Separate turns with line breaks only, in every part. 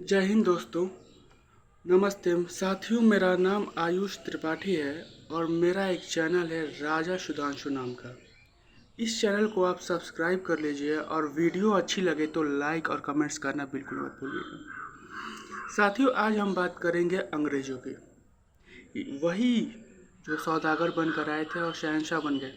जय हिंद दोस्तों। नमस्ते साथियों, मेरा नाम आयुष त्रिपाठी है और मेरा एक चैनल है राजा सुधांशु नाम का। इस चैनल को आप सब्सक्राइब कर लीजिए और वीडियो अच्छी लगे तो लाइक और कमेंट्स करना बिल्कुल मत भूलिएगा। साथियों, आज हम बात करेंगे अंग्रेजों की। वही जो सौदागर बनकर आए थे और शहंशाह बन गए।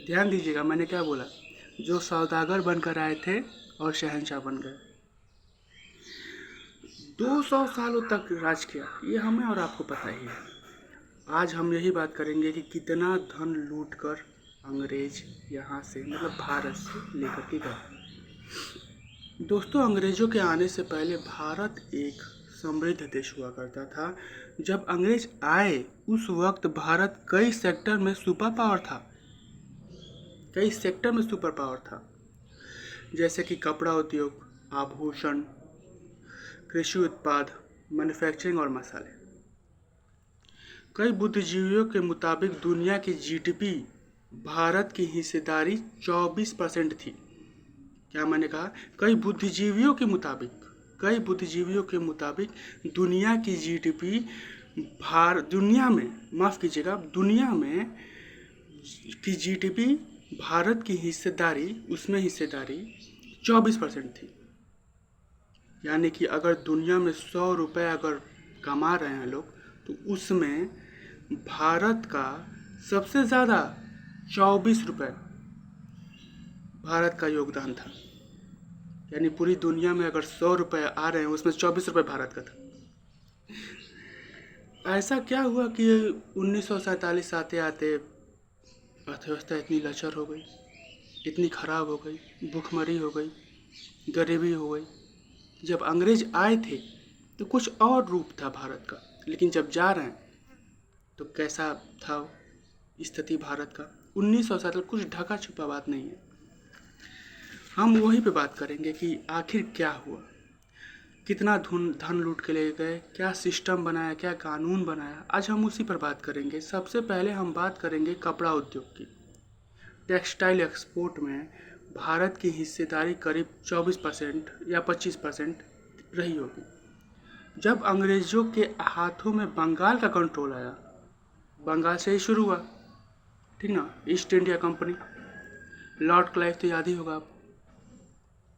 ध्यान दीजिएगा, मैंने क्या बोला। जो सौदागर बनकर आए थे और शहंशाह बन गए। 200 सालों तक राज किया, ये हमें और आपको पता ही है। आज हम यही बात करेंगे कि कितना धन लूट कर अंग्रेज यहाँ से मतलब भारत से लेकर के गए। दोस्तों, अंग्रेजों के आने से पहले भारत एक समृद्ध देश हुआ करता था। जब अंग्रेज आए उस वक्त भारत कई सेक्टर में सुपर पावर था। कई सेक्टर में सुपर पावर था, जैसे कि कपड़ा उद्योग, आभूषण, कृषि उत्पाद, मैन्युफैक्चरिंग और मसाले। कई बुद्धिजीवियों के मुताबिक दुनिया की जीडीपी भारत की हिस्सेदारी 24% थी। क्या मैंने कहा? कई बुद्धिजीवियों के मुताबिक दुनिया की जीडीपी दुनिया में की जीडीपी भारत की हिस्सेदारी 24% थी। यानी कि अगर दुनिया में 100 रुपये अगर कमा रहे हैं लोग, तो उसमें भारत का सबसे ज़्यादा 24 रुपये भारत का योगदान था। यानी पूरी दुनिया में अगर 100 रुपये आ रहे हैं, उसमें 24 रुपये भारत का था। ऐसा क्या हुआ कि 1947 आते आते अर्थव्यवस्था इतनी लचर हो गई, इतनी ख़राब हो गई, भूखमरी हो गई, गरीबी हो गई। जब अंग्रेज आए थे तो कुछ और रूप था भारत का, लेकिन जब जा रहे हैं तो कैसा था स्थिति भारत का। 1947 कुछ ढका छुपा बात नहीं है। हम वहीं पे बात करेंगे कि आखिर क्या हुआ, कितना धन लूट के ले गए, क्या सिस्टम बनाया, क्या कानून बनाया। आज हम उसी पर बात करेंगे। सबसे पहले हम बात करेंगे कपड़ा उद्योग की। टेक्सटाइल एक्सपोर्ट में भारत की हिस्सेदारी करीब 24% या 25% रही होगी। जब अंग्रेज़ों के हाथों में बंगाल का कंट्रोल आया, बंगाल से ही शुरू हुआ, ठीक ना। East India company, Lord Clive तो याद ही होगा आप,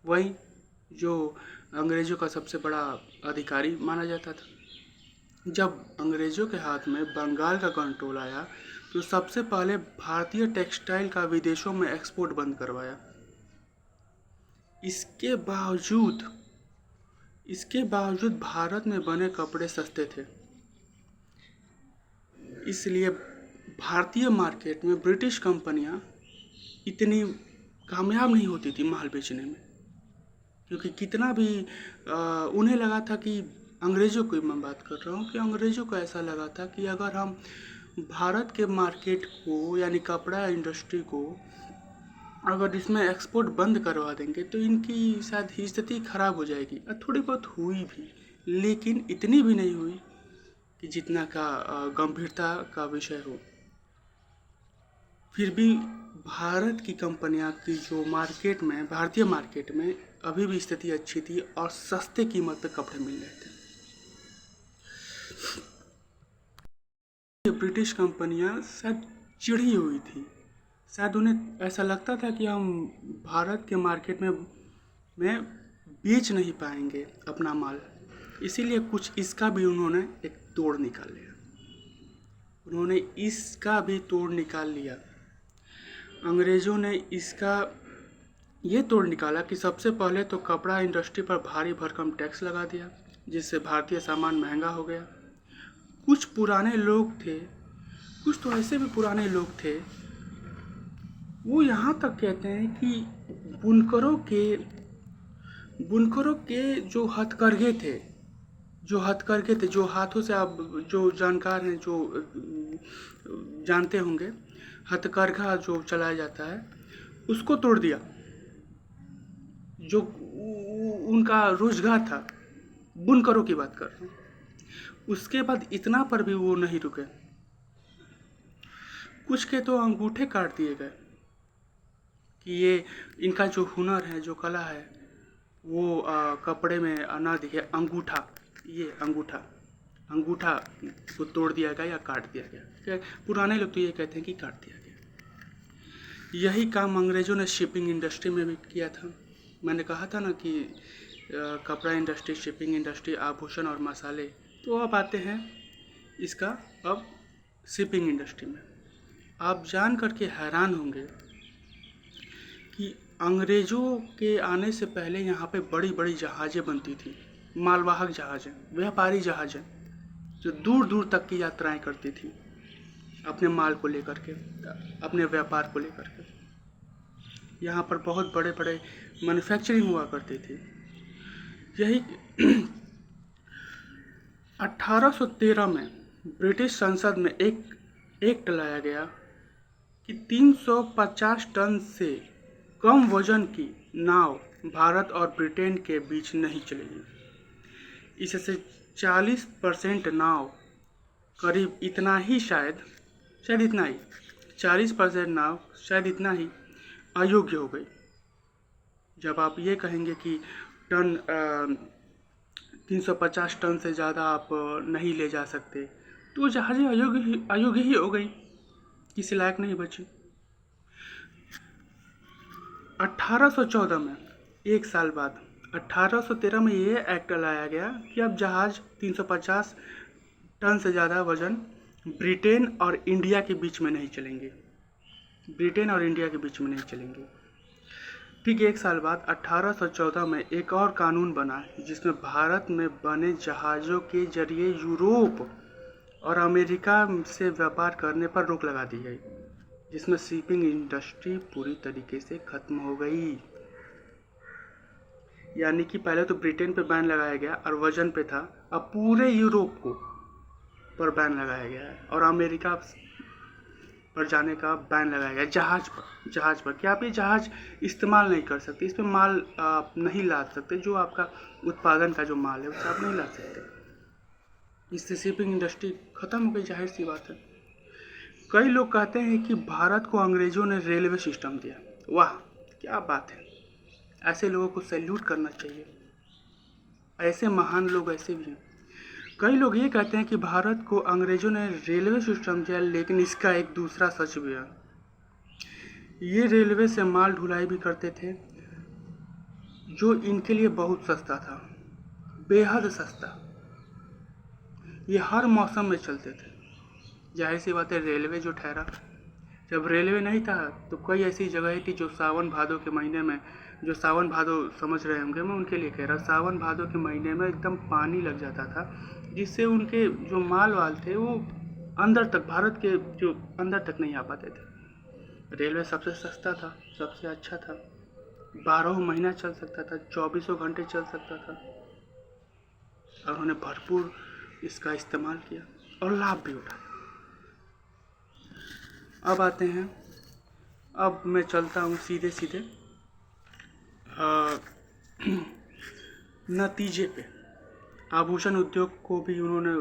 वही जो अंग्रेज़ों का सबसे बड़ा अधिकारी माना जाता था। जब अंग्रेज़ों के हाथ में बंगाल का कंट्रोल आया तो सबसे पहले भारतीय टेक्सटाइल का विदेशों में एक्सपोर्ट बंद करवाया। इसके बावजूद भारत में बने कपड़े सस्ते थे, इसलिए भारतीय मार्केट में ब्रिटिश कंपनियां इतनी कामयाब नहीं होती थी माल बेचने में। क्योंकि कितना भी उन्हें लगा था कि अंग्रेज़ों की मैं बात कर रहा हूँ कि अंग्रेज़ों को ऐसा लगा था कि अगर हम भारत के मार्केट को यानी कपड़ा इंडस्ट्री को अगर इसमें एक्सपोर्ट बंद करवा देंगे तो इनकी शायद स्थिति खराब हो जाएगी। और थोड़ी बहुत हुई भी, लेकिन इतनी भी नहीं हुई कि जितना का गंभीरता का विषय हो। फिर भी भारत की कंपनियां की जो भारतीय मार्केट में अभी भी स्थिति अच्छी थी और सस्ते कीमत पे कपड़े मिल रहे थे। ये ब्रिटिश कंपनियां शायद चिढ़ी हुई थी, शायद उन्हें ऐसा लगता था कि हम भारत के मार्केट में बेच नहीं पाएंगे अपना माल। इसीलिए कुछ इसका भी उन्होंने एक तोड़ निकाल लिया। अंग्रेज़ों ने इसका ये तोड़ निकाला कि सबसे पहले तो कपड़ा इंडस्ट्री पर भारी भरकम टैक्स लगा दिया, जिससे भारतीय सामान महंगा हो गया। कुछ पुराने लोग थे, कुछ तो ऐसे भी पुराने लोग थे, वो यहाँ तक कहते हैं कि बुनकरों के जो हथकरघे थे, जो हाथों से आप जो जानकार हैं, जो जानते होंगे, हथकरघा जो चलाया जाता है उसको तोड़ दिया, जो उनका रोजगार था। बुनकरों की बात कर रहा हूँ। उसके बाद इतना पर भी वो नहीं रुके, कुछ के तो अंगूठे काट दिए गए कि ये इनका जो हुनर है, जो कला है, वो कपड़े में ना दिखे अंगूठा, ये अंगूठा अंगूठा को तोड़ दिया गया या काट दिया गया। पुराने लोग तो ये कहते हैं कि काट दिया गया। यही काम अंग्रेज़ों ने शिपिंग इंडस्ट्री में भी किया था। मैंने कहा था ना कि कपड़ा इंडस्ट्री, शिपिंग इंडस्ट्री, आभूषण और मसाले। तो अब आते हैं इसका अब शिपिंग इंडस्ट्री में। आप जान करके हैरान होंगे कि अंग्रेज़ों के आने से पहले यहाँ पे बड़ी बड़ी जहाज़ें बनती थी, मालवाहक जहाज़ें, व्यापारी जहाज़ें, जो दूर दूर तक की यात्राएं करती थी अपने माल को लेकर के, अपने व्यापार को लेकर के। यहाँ पर बहुत बड़े बड़े मैन्युफैक्चरिंग हुआ करती थी। यही 1813 में ब्रिटिश संसद में एक एक्ट लाया गया कि 350 टन से कम वजन की नाव भारत और ब्रिटेन के बीच नहीं चलेगी। इससे 40% नाव, करीब इतना ही शायद इतना ही 40% नाव शायद इतना ही अयोग्य हो गई। जब आप ये कहेंगे कि टन 350 टन से ज़्यादा आप नहीं ले जा सकते, तो जहाज़ें अयोग्य ही हो गई, किसी लायक नहीं बची। 1814 में, एक साल बाद 1813 में ये एक्ट लाया गया कि अब जहाज़ 350 टन से ज़्यादा वजन ब्रिटेन और इंडिया के बीच में नहीं चलेंगे, ब्रिटेन और इंडिया के बीच में नहीं चलेंगे। ठीक एक साल बाद 1814 में एक और कानून बना जिसमें भारत में बने जहाज़ों के जरिए यूरोप और अमेरिका से व्यापार करने पर रोक लगा दी गई, जिसमें शिपिंग इंडस्ट्री पूरी तरीके से खत्म हो गई। यानी कि पहले तो ब्रिटेन पे बैन लगाया गया और वजन पे था, अब पूरे यूरोप को पर बैन लगाया गया है और अमेरिका पर जाने का बैन लगाया गया जहाज़ पर कि आप ये जहाज़ इस्तेमाल नहीं कर सकते, इस पर माल आप नहीं ला सकते, जो आपका उत्पादन का जो माल है उसे आप नहीं ला सकते। इससे शिपिंग इंडस्ट्री ख़त्म हो गई, जाहिर सी बात है। कई लोग कहते हैं कि भारत को अंग्रेज़ों ने रेलवे सिस्टम दिया। वाह, क्या बात है, ऐसे लोगों को सैल्यूट करना चाहिए। ऐसे महान लोग ऐसे भी हैं। कई लोग ये कहते हैं कि भारत को अंग्रेज़ों ने रेलवे सिस्टम दिया, लेकिन इसका एक दूसरा सच भी है। ये रेलवे से माल ढुलाई भी करते थे, जो इनके लिए बहुत सस्ता था, बेहद सस्ता। ये हर मौसम में चलते थे। जाहिर सी बात है, रेलवे जो ठहरा, जब रेलवे नहीं था तो कई ऐसी जगह थी जो सावन भादो के महीने में, जो सावन भादो समझ रहे होंगे, मैं उनके लिए कह रहा, सावन भादो के महीने में एकदम पानी लग जाता था, जिससे उनके जो माल वाल थे वो अंदर तक, भारत के जो अंदर तक नहीं आ पाते थे। रेलवे सबसे सस्ता था, सबसे अच्छा था, 12 महीना चल सकता था, 24 घंटे चल सकता था, और उन्होंने भरपूर इसका इस्तेमाल किया और लाभ भी उठाया। अब आते हैं, अब मैं चलता हूँ सीधे सीधे नतीजे पे। आभूषण उद्योग को भी उन्होंने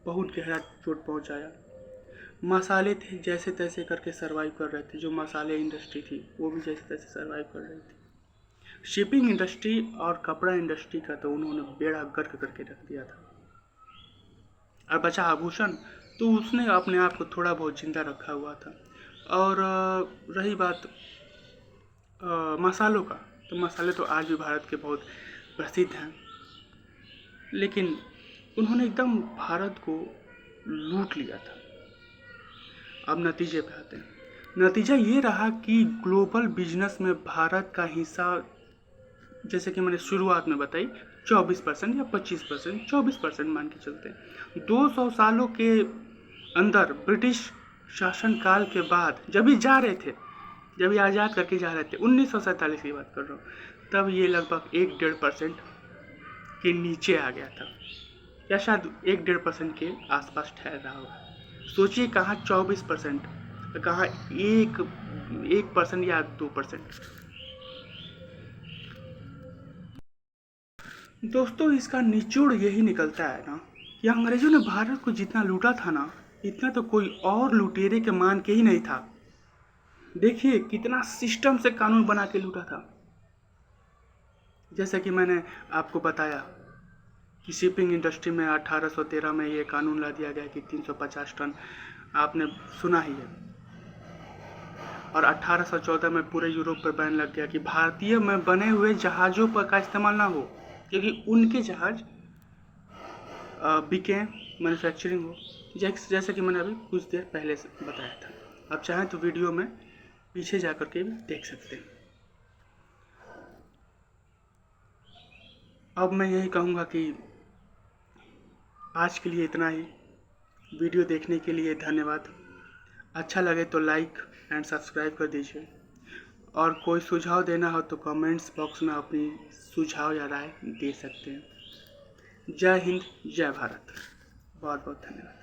बहुत गहरा चोट पहुंचाया। मसाले थे जैसे तैसे करके सरवाइव कर रहे थे, जो मसाले इंडस्ट्री थी वो भी जैसे तैसे सरवाइव कर रही थी। शिपिंग इंडस्ट्री और कपड़ा इंडस्ट्री का तो उन्होंने बेड़ा गर्क करके रख दिया था। और बचा आभूषण, तो उसने अपने आप को थोड़ा बहुत जिंदा रखा हुआ था। और रही बात मसालों का, तो मसाले तो आज भी भारत के बहुत प्रसिद्ध हैं, लेकिन उन्होंने एकदम भारत को लूट लिया था। अब नतीजे पे आते हैं। नतीजा ये रहा कि ग्लोबल बिजनेस में भारत का हिस्सा, जैसे कि मैंने शुरुआत में बताई, 24% या 25%, 24% मान के चलते हैं। 200 सालों के अंदर ब्रिटिश शासनकाल के बाद जब ये जा रहे थे, जब ये आज़ाद करके जा रहे थे, 1947 की बात कर रहा हूँ, तब ये लगभग 1-1.5% के नीचे आ गया था, या शायद 1-1.5% के आसपास ठहर रहा होगा। सोचिए, कहाँ 24%, कहाँ 1% या 2%। दोस्तों, इसका निचोड़ यही निकलता है ना कि अंग्रेजों ने भारत को जितना लूटा था ना, इतना तो कोई और लुटेरे के मान के ही नहीं था। देखिए कितना सिस्टम से कानून बना के लूटा था। जैसा कि मैंने आपको बताया कि शिपिंग इंडस्ट्री में 1813 में ये कानून ला दिया गया कि 350 टन, आपने सुना ही है। और 1814 में पूरे यूरोप पर बैन लग गया कि भारतीय में बने हुए जहाज़ों पर का इस्तेमाल ना हो, क्योंकि उनके जहाज़ बिके, मैन्युफैक्चरिंग हो, जैसे कि मैंने अभी कुछ देर पहले से बताया था। आप चाहें तो वीडियो में पीछे जा कर के भी देख सकते हैं। अब मैं यही कहूँगा कि आज के लिए इतना ही। वीडियो देखने के लिए धन्यवाद। अच्छा लगे तो लाइक एंड सब्सक्राइब कर दीजिए, और कोई सुझाव देना हो तो कमेंट्स बॉक्स में अपनी सुझाव या राय दे सकते हैं। जय हिंद, जय भारत। बहुत बहुत धन्यवाद।